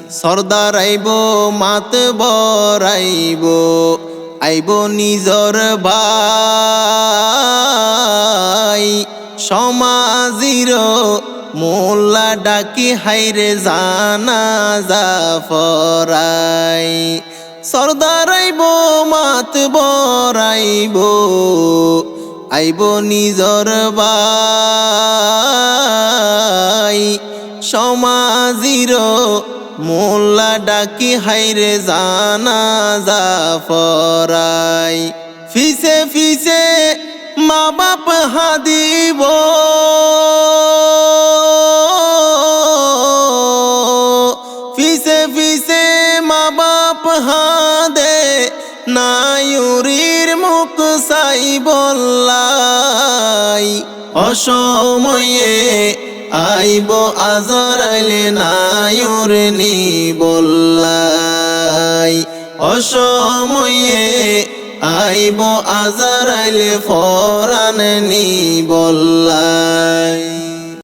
সর্দার আইব মাতবর আইব নিজর ভাই সমাজির মোল্লা ডাকি হাইরে জানাজা ফরাই সর্দার আইব মাতবর আইব নিজর ভাই সমাজির মোল্লা ডাকি হাইরে জানাজা ফরাই ফিসে ফিসে মা বাপ হাদিব ফিসে ফিসে মা বাপ হাদে নায়ুরির মুখ সাই বল্লাই অসময়ে আইব আজরাইলে নায়ুর নি বল্লাই অসময়ে আইব আজরাইলে ফরান নি বল্লাই